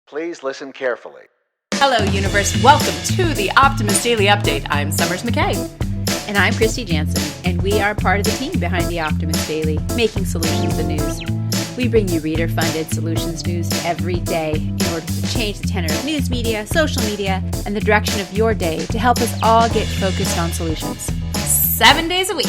Please listen carefully. Hello, universe. Welcome to the Optimist Daily Update. I'm Summers McKay. And I'm Kristy Jansen, and we are part of the team behind the Optimist Daily, making solutions the news. We bring you reader-funded solutions news every day in order to change the tenor of news media, social media, and the direction of your day to help us all get focused on solutions. 7 days a week,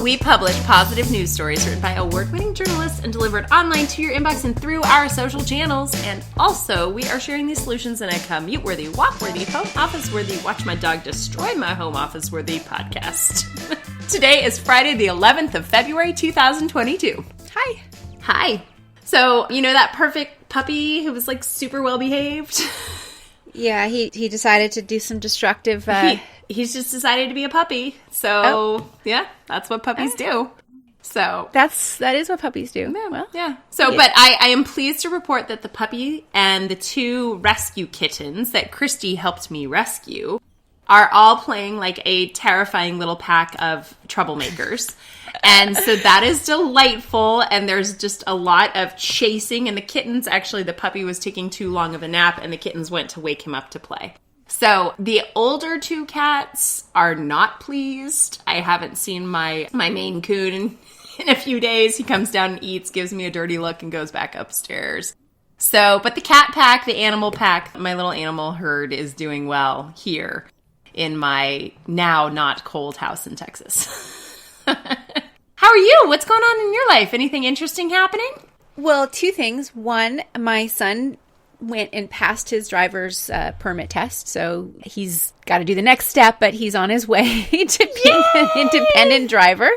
we publish positive news stories written by award-winning journalists and delivered online to your inbox and through our social channels. And also, we are sharing these solutions in a commute-worthy, walk-worthy, home office-worthy, watch my dog destroy my home office-worthy podcast. Today is Friday, the 11th of February, 2022. Hi. Hi. So, you know that perfect puppy who was like super well-behaved? Yeah, he decided to do some destructive... He's just decided to be a puppy. So, yeah, that's what puppies do. So that is what puppies do. Yeah, well, yeah. So, yeah. But I am pleased to report that the puppy and the two rescue kittens that Kristy helped me rescue are all playing like a terrifying little pack of troublemakers. And so that is delightful, and there's just a lot of chasing, and the kittens, actually the puppy was taking too long of a nap, and the kittens went to wake him up to play. So the older two cats are not pleased. I haven't seen my Maine Coon in a few days. He comes down and eats, gives me a dirty look, and goes back upstairs. So, but the cat pack, the animal pack, my little animal herd is doing well here in my now not cold house in Texas. How are you? What's going on in your life? Anything interesting happening? Well, two things. One, my son went and passed his driver's permit test, so he's got to do the next step, but he's on his way to being an independent driver.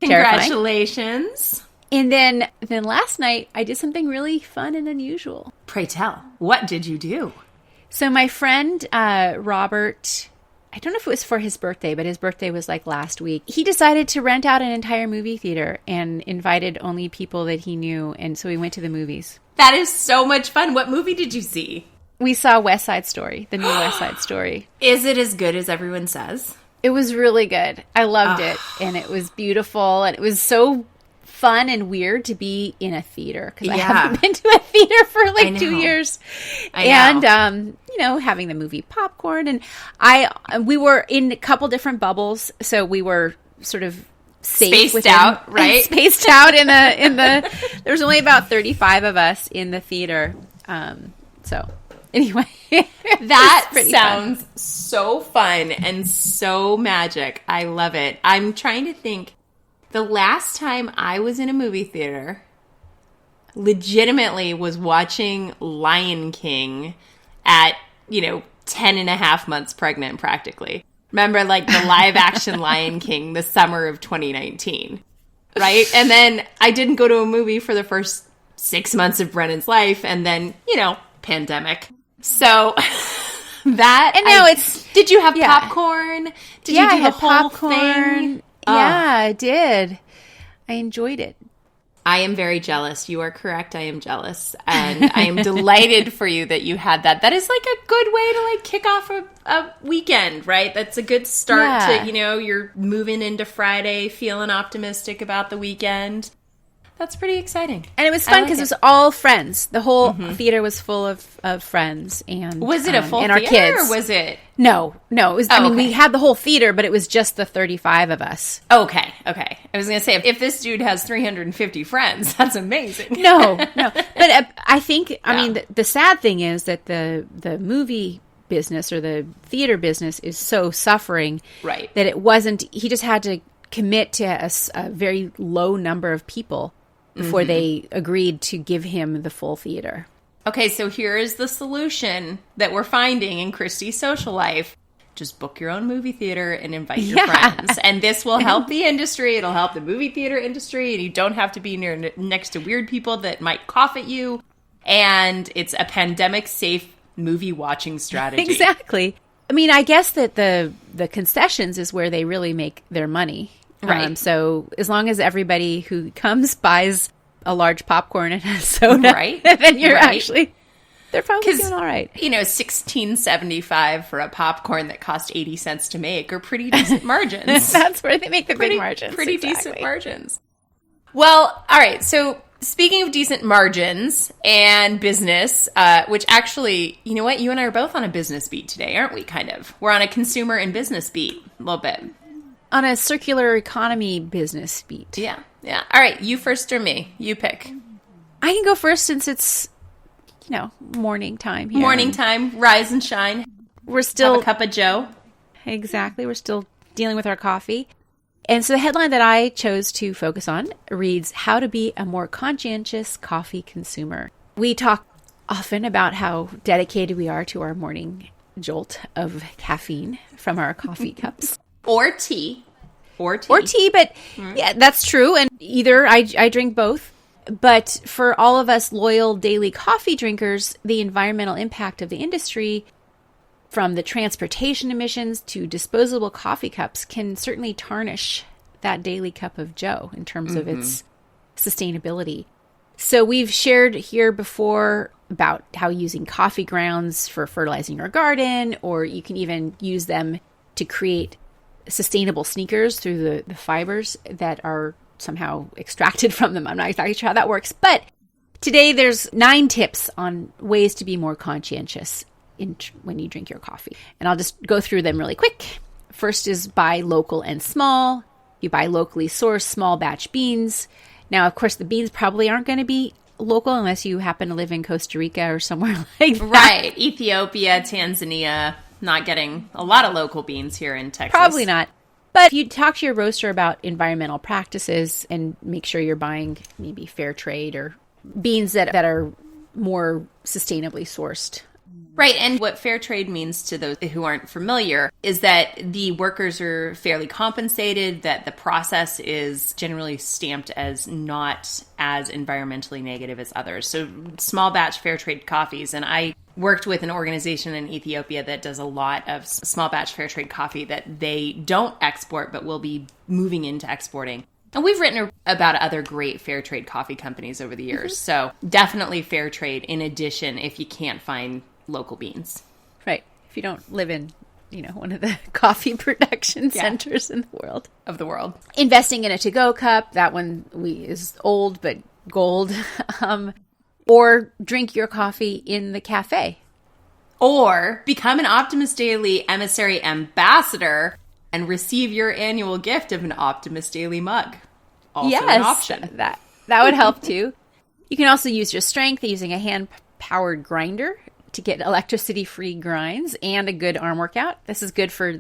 Congratulations. And then last night, I did something really fun and unusual. Pray tell. What did you do? So my friend, Robert... I don't know if it was for his birthday, but his birthday was like last week. He decided to rent out an entire movie theater and invited only people that he knew. And so we went to the movies. That is so much fun. What movie did you see? We saw West Side Story, the new West Side Story. Is it as good as everyone says? It was really good. I loved it. And it was beautiful. And it was so fun and weird to be in a theater because I haven't been to a theater for like 2 years. And having the movie popcorn, and we were in a couple different bubbles, so we were sort of safe spaced out, right? Spaced out in the there was only about 35 of us in the theater. So anyway, that sounds so fun and so magic. I love it. I'm trying to think. The last time I was in a movie theater, legitimately was watching Lion King at, 10 and a half months pregnant practically. Remember, like, the live-action Lion King, the summer of 2019, right? And then I didn't go to a movie for the first 6 months of Brennan's life, and then, pandemic. So that... And now Did you have popcorn? Did you do the whole thing? Yeah, I did. I enjoyed it. I am very jealous. You are correct. I am jealous. And I am delighted for you that you had that. That is like a good way to kick off a weekend, right? That's a good start to, you're moving into Friday, feeling optimistic about the weekend. That's pretty exciting. And it was fun because it was all friends. The whole theater was full of friends. And was it a full and theater our kids. Or was it? No. It was. We had the whole theater, but it was just the 35 of us. Okay. I was going to say, if this dude has 350 friends, that's amazing. No. But I think, the sad thing is that the movie business or the theater business is so suffering. Right. That it wasn't, he just had to commit to a very low number of people before they agreed to give him the full theater. Okay, so here is the solution that we're finding in Kristy's social life. Just book your own movie theater and invite your friends. And this will help the industry. It'll help the movie theater industry. And you don't have to be next to weird people that might cough at you. And it's a pandemic-safe movie watching strategy. Exactly. I guess that the concessions is where they really make their money. Right. So as long as everybody who comes buys a large popcorn and a soda, right, then you're actually, they're probably doing all right. $16.75 for a popcorn that cost 80 cents to make are pretty decent margins. That's where they make the big margins. Pretty decent margins. Well, all right. So Speaking of decent margins and business, which actually, you know what? You and I are both on a business beat today, aren't we? Kind of. We're on a consumer and business beat a little bit. On a circular economy business beat. Yeah. Yeah. All right. You first or me? You pick. I can go first since it's, morning time here. Morning time. Rise and shine. We're still... Have a cup of joe. Exactly. We're still dealing with our coffee. And so the headline that I chose to focus on reads, How to Be a More Conscientious Coffee Consumer. We talk often about how dedicated we are to our morning jolt of caffeine from our coffee cups. Or tea. But yeah, that's true. And either I drink both. But for all of us loyal daily coffee drinkers, the environmental impact of the industry, from the transportation emissions to disposable coffee cups, can certainly tarnish that daily cup of joe in terms of its sustainability. So we've shared here before about how using coffee grounds for fertilizing your garden, or you can even use them to create sustainable sneakers through the fibers that are somehow extracted from them. I'm not exactly sure how that works. But today there's 9 tips on ways to be more conscientious when you drink your coffee. And I'll just go through them really quick. First is buy local and small. You buy locally sourced small batch beans. Now, of course, the beans probably aren't going to be local unless you happen to live in Costa Rica or somewhere like that. Right. Ethiopia, Tanzania, not getting a lot of local beans here in Texas. Probably not. But if you talk to your roaster about environmental practices and make sure you're buying maybe fair trade or beans that are more sustainably sourced. Right. And what fair trade means to those who aren't familiar is that the workers are fairly compensated, that the process is generally stamped as not as environmentally negative as others. So small batch fair trade coffees. And I worked with an organization in Ethiopia that does a lot of small batch fair trade coffee that they don't export, but will be moving into exporting. And we've written about other great fair trade coffee companies over the years. So definitely fair trade in addition if you can't find local beans. Right. If you don't live in, one of the coffee production centers in the world. Of the world. Investing in a to-go cup. That one is old, but gold. Or drink your coffee in the cafe. Or become an Optimist Daily emissary ambassador and receive your annual gift of an Optimist Daily mug. Also an option. That would help too. You can also use your strength using a hand-powered grinder to get electricity-free grinds and a good arm workout. This is good for,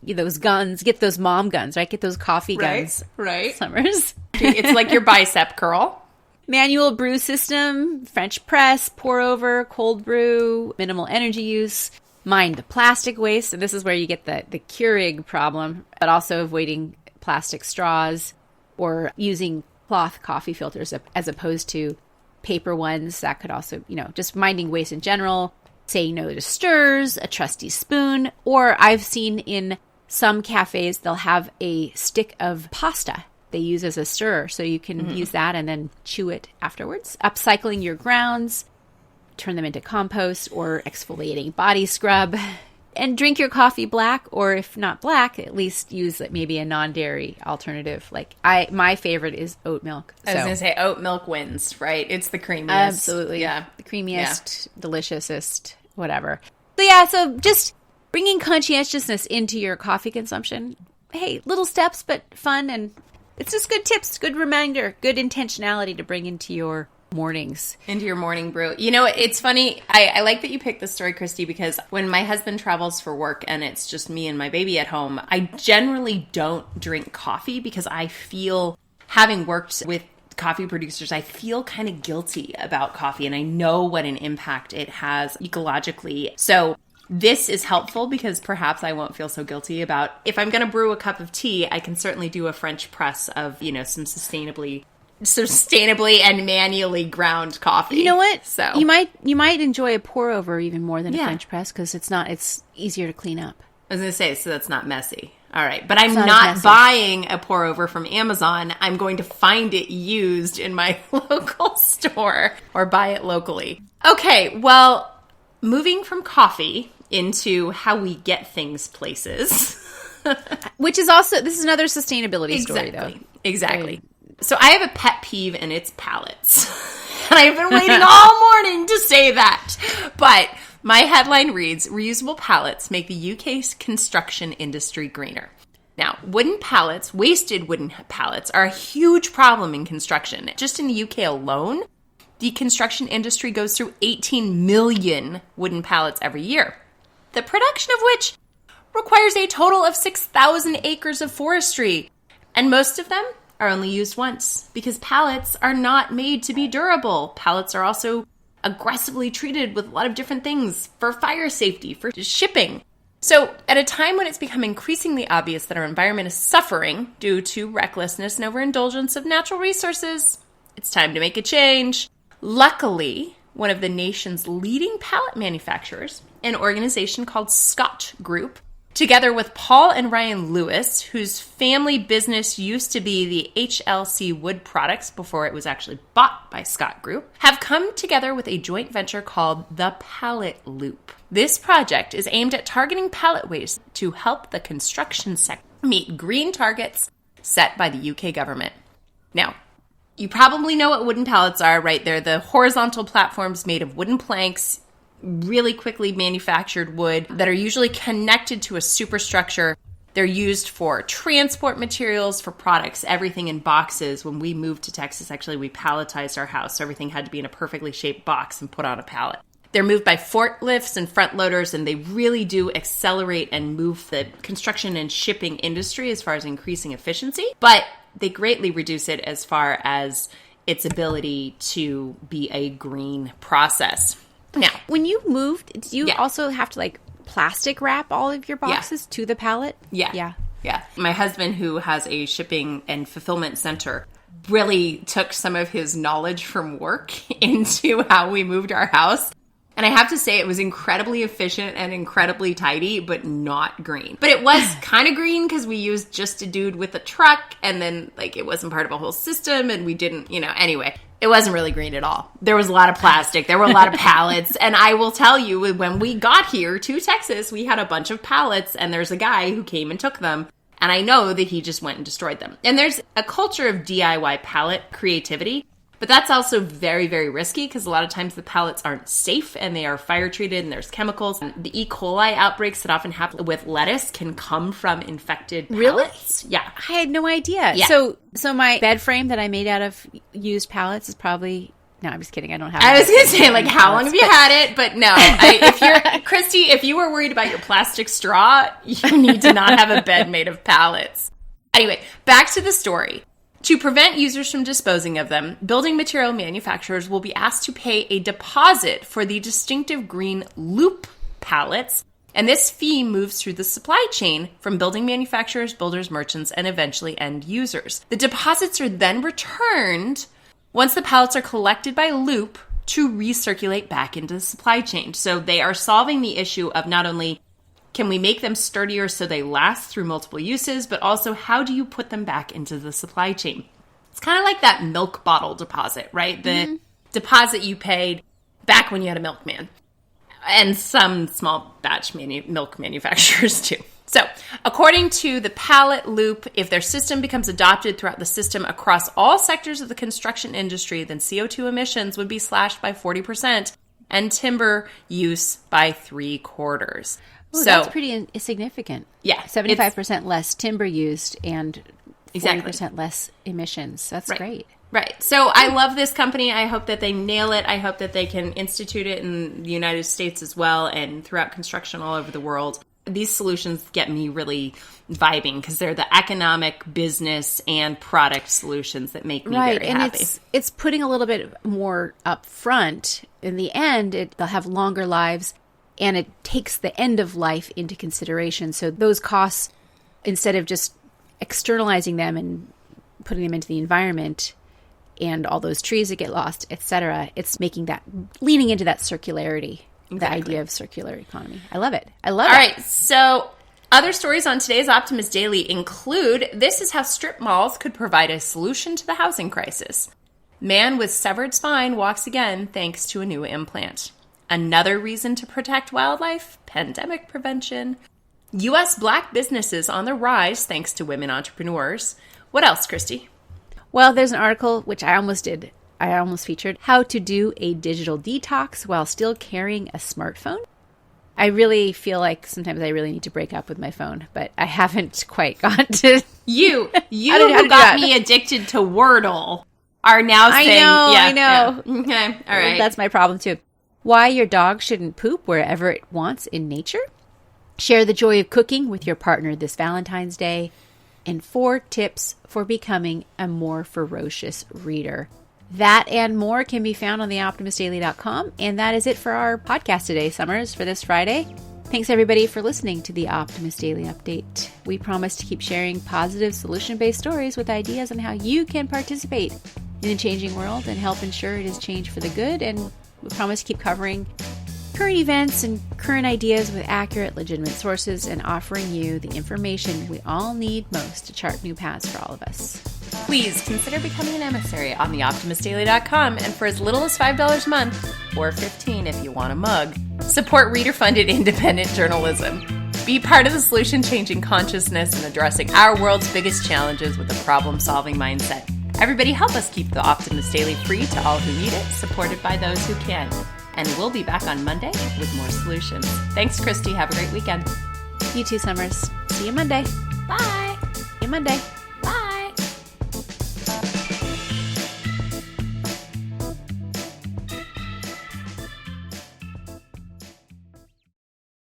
those guns. Get those mom guns, right? Get those coffee guns. Right. Summers. It's like your bicep curl. Manual brew system, French press, pour over, cold brew, minimal energy use. Mind the plastic waste. And this is where you get the Keurig problem, but also avoiding plastic straws or using cloth coffee filters as opposed to paper ones. That could also, just minding waste in general, saying no to stirs, a trusty spoon, or I've seen in some cafes, they'll have a stick of pasta they use as a stirrer. So you can use that and then chew it afterwards. Upcycling your grounds, turn them into compost or exfoliating body scrub. And drink your coffee black, or if not black, at least use maybe a non-dairy alternative. Like my favorite is oat milk. I was going to say oat milk wins, right? It's the creamiest. Absolutely. Yeah. The creamiest, deliciousest, whatever. So just bringing conscientiousness into your coffee consumption. Hey, little steps, but fun. And it's just good tips, good reminder, good intentionality to bring into your mornings. Into your morning brew. It's funny. I like that you picked this story, Kristy, because when my husband travels for work and it's just me and my baby at home, I generally don't drink coffee because I feel, having worked with coffee producers, I feel kind of guilty about coffee, and I know what an impact it has ecologically. So this is helpful because perhaps I won't feel so guilty about, if I'm going to brew a cup of tea, I can certainly do a French press of, some sustainably and manually ground coffee. You know what? So you might enjoy a pour over even more than a French press because it's easier to clean up. I was going to say, so that's not messy. All right. But I'm not buying a pour over from Amazon. I'm going to find it used in my local store or buy it locally. Okay. Well, moving from coffee into how we get things places. Which is also, this is another sustainability story, though. Exactly. So I have a pet peeve, and it's pallets. And I've been waiting all morning to say that. But my headline reads, Reusable pallets make the UK's construction industry greener. Now, wooden pallets, wasted wooden pallets, are a huge problem in construction. Just in the UK alone, the construction industry goes through 18 million wooden pallets every year, the production of which requires a total of 6,000 acres of forestry. And most of them are only used once because pallets are not made to be durable. Pallets are also aggressively treated with a lot of different things for fire safety, for shipping. So at a time when it's become increasingly obvious that our environment is suffering due to recklessness and overindulgence of natural resources, it's time to make a change. Luckily, one of the nation's leading pallet manufacturers, an organization called Scott Group, together with Paul and Ryan Lewis, whose family business used to be the HLC Wood Products before it was actually bought by Scott Group, have come together with a joint venture called the Pallet Loop. This project is aimed at targeting pallet waste to help the construction sector meet green targets set by the UK government. Now, you probably know what wooden pallets are, right? They're the horizontal platforms made of wooden planks, really quickly manufactured wood that are usually connected to a superstructure. They're used for transport materials, for products, everything in boxes. When we moved to Texas, actually, we palletized our house. So everything had to be in a perfectly shaped box and put on a pallet. They're moved by forklifts and front loaders, and they really do accelerate and move the construction and shipping industry as far as increasing efficiency. But they greatly reduce it as far as its ability to be a green process. Now, when you moved, did you also have to plastic wrap all of your boxes to the pallet? Yeah. My husband, who has a shipping and fulfillment center, really took some of his knowledge from work into how we moved our house. And I have to say it was incredibly efficient and incredibly tidy, but not green. But it was kind of green because we used just a dude with a truck, and then it wasn't part of a whole system, and we didn't, anyway. It wasn't really green at all. There was a lot of plastic. There were a lot of pallets. And I will tell you, when we got here to Texas, we had a bunch of pallets, and there's a guy who came and took them. And I know that he just went and destroyed them. And there's a culture of DIY pallet creativity. But that's also very, very risky because a lot of times the pallets aren't safe and they are fire treated and there's chemicals. And the E. coli outbreaks that often happen with lettuce can come from infected pallets. Really? Yeah. I had no idea. Yeah. So my bed frame that I made out of used pallets is probably... No, I'm just kidding. I don't have. I was going to say, how long have you had it? But no, Kristy, if you were worried about your plastic straw, you need to not have a bed made of pallets. Anyway, back to the story. To prevent users from disposing of them, building material manufacturers will be asked to pay a deposit for the distinctive green loop pallets, and this fee moves through the supply chain from building manufacturers, builders, merchants, and eventually end users. The deposits are then returned once the pallets are collected by Loop to recirculate back into the supply chain. So they are solving the issue of not only can we make them sturdier so they last through multiple uses, but also how do you put them back into the supply chain? It's kind of like that milk bottle deposit, right? The deposit you paid back when you had a milkman. And some small batch milk manufacturers too. So, according to the Pallet Loop, if their system becomes adopted throughout the system across all sectors of the construction industry, then CO2 emissions would be slashed by 40% and timber use by 3/4. Ooh, so that's pretty significant. Yeah. 75% less timber used and 40% less emissions. That's great. Right. So I love this company. I hope that they nail it. I hope that they can institute it in the United States as well and throughout construction all over the world. These solutions get me really vibing because they're the economic, business, and product solutions that make me very happy. And it's putting a little bit more up front. In the end, they'll have longer lives, and it takes the end of life into consideration. So those costs, instead of just externalizing them and putting them into the environment and all those trees that get lost, etc., it's leaning into that circularity. Exactly. The idea of circular economy. I love it. All right. So other stories on today's Optimist Daily include, this is how strip malls could provide a solution to the housing crisis. Man with severed spine walks again thanks to a new implant. Another reason to protect wildlife, pandemic prevention. U.S. black businesses on the rise thanks to women entrepreneurs. What else, Kristy? Well, there's an article, which I almost did. I almost featured how to do a digital detox while still carrying a smartphone. I really feel like sometimes I really need to break up with my phone, but I haven't quite got to... You who got me addicted to Wordle are now saying... I know. Yeah. Okay, all right. That's my problem, too. Why your dog shouldn't poop wherever it wants in nature. Share the joy of cooking with your partner this Valentine's Day. And 4 tips for becoming a more ferocious reader. That and more can be found on theoptimistdaily.com. And that is it for our podcast today, Summers, for this Friday. Thanks, everybody, for listening to the Optimist Daily Update. We promise to keep sharing positive, solution-based stories with ideas on how you can participate in a changing world and help ensure it is changed for the good. And we promise to keep covering current events and current ideas with accurate, legitimate sources and offering you the information we all need most to chart new paths for all of us. Please consider becoming an emissary on theoptimistdaily.com, and for as little as $5 a month, or $15 if you want a mug, support reader-funded independent journalism. Be part of the solution-changing consciousness and addressing our world's biggest challenges with a problem-solving mindset. Everybody help us keep the Optimist Daily free to all who need it, supported by those who can. And we'll be back on Monday with more solutions. Thanks, Kristy. Have a great weekend. You too, Summers. See you Monday. Bye. See you Monday.